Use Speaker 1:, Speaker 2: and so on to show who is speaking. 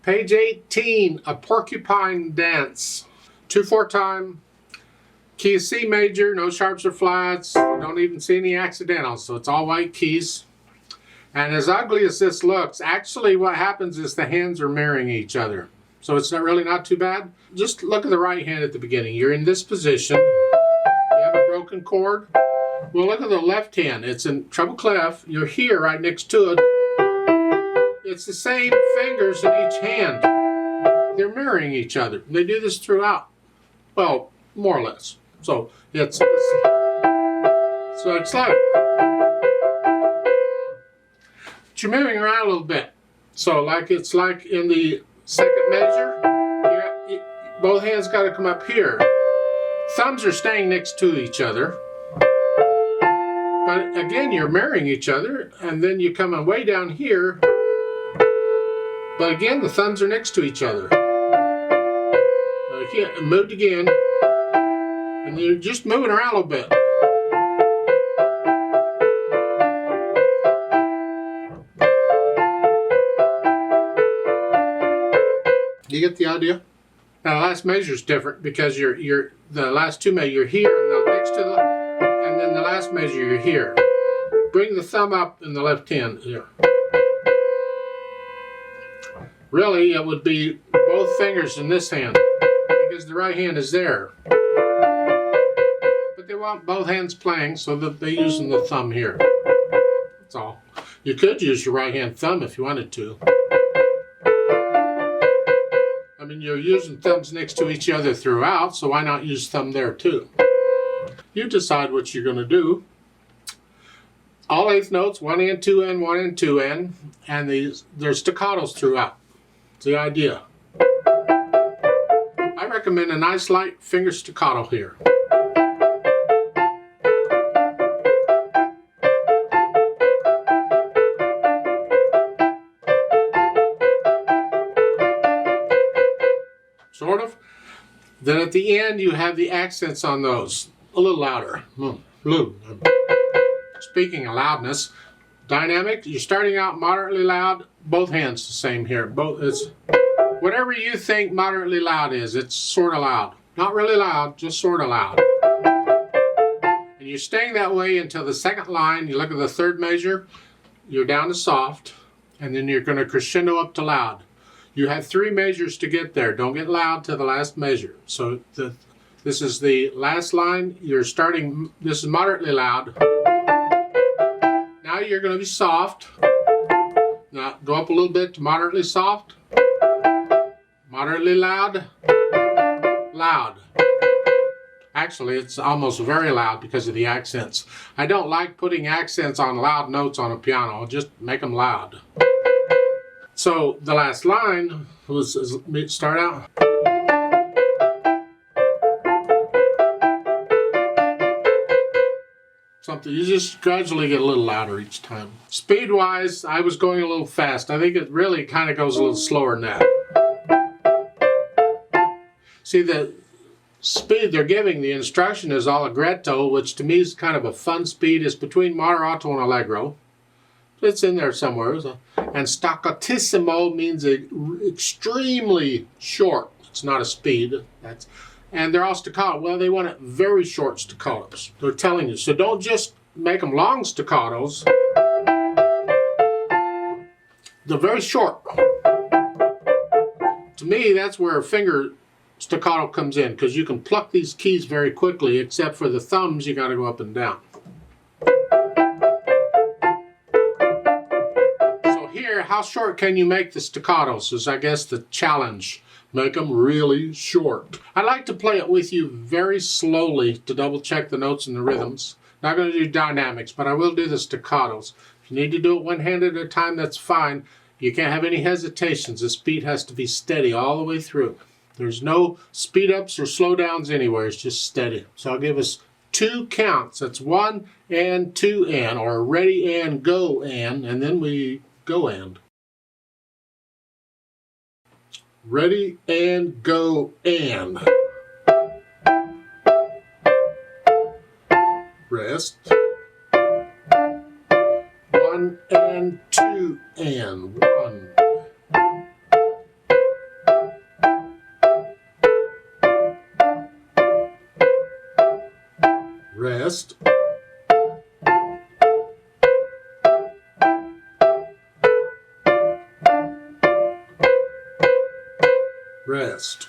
Speaker 1: Page 18, A Porcupine Dance. 2/4 time. Key is C major, no sharps or flats. Don't even see any accidentals, so it's all white keys. And as ugly as this looks, actually what happens is the hands are mirroring each other. So it's really not too bad. Just look at the right hand at the beginning. You're in this position. You have a broken chord. Well, look at the left hand. It's in treble clef. You're here right next to it. It's the same fingers in each hand. They're mirroring each other. They do this throughout. Well, more or less. So it's like you're moving around a little bit. So it's like in the second measure, both hands got to come up here. Thumbs are staying next to each other. But again, you're mirroring each other, and then you come way down here. But again, the thumbs are next to each other. Moved again. And you're just moving around a little bit. You get the idea? Now the last measure is different because the last two measures, you're here, and the next to and then the last measure you're here. Bring the thumb up in the left hand here. Really, it would be both fingers in this hand because the right hand is there. But they want both hands playing, so that they're using the thumb here. That's all. You could use your right hand thumb if you wanted to. I mean, you're using thumbs next to each other throughout, so why not use thumb there too? You decide what you're going to do. All eighth notes, 1 and 2 and 1 and 2 and there's staccatos throughout. It's the idea. I recommend a nice light finger staccato here. Sort of. Then at the end you have the accents on those. A little louder. Speaking of loudness, dynamic, you're starting out moderately loud, both hands the same here. It's whatever you think moderately loud is, it's sort of loud. Not really loud, just sort of loud. And you're staying that way until the second line. You look at the third measure, you're down to soft, and then you're going to crescendo up to loud. You have 3 measures to get there. Don't get loud to the last measure. So this is the last line. You're starting, this is moderately loud. Now you're going to be soft. Now go up a little bit to moderately soft. Moderately loud. Loud. Actually, it's almost very loud because of the accents. I don't like putting accents on loud notes on a piano. I'll just make them loud. So the last line was start out. Something you just gradually get a little louder each time. Speed wise, I was going a little fast. I think it really kind of goes a little slower than that. See, the speed they're giving, the instruction is allegretto, which to me is kind of a fun speed. It's between moderato and allegro. It's in there somewhere. And staccatissimo means extremely short. It's not a speed. And they're all staccato. Well, they want it very short staccatos. They're telling you. So don't just make them long staccatos. They're very short. To me, that's where a finger staccato comes in, because you can pluck these keys very quickly, except for the thumbs, you got to go up and down. So here, how short can you make the staccatos is, I guess, the challenge. Make them really short. I like to play it with you very slowly to double check the notes and the rhythms. Not going to do dynamics, but I will do the staccatos. If you need to do it one hand at a time, that's fine. You can't have any hesitations. The speed has to be steady all the way through. There's no speed ups or slow downs anywhere. It's just steady. So I'll give us 2 counts. That's 1 and 2 and, or ready and go and then we go and. Ready and go and. Rest. 1 and 2 and 1. rest, rest.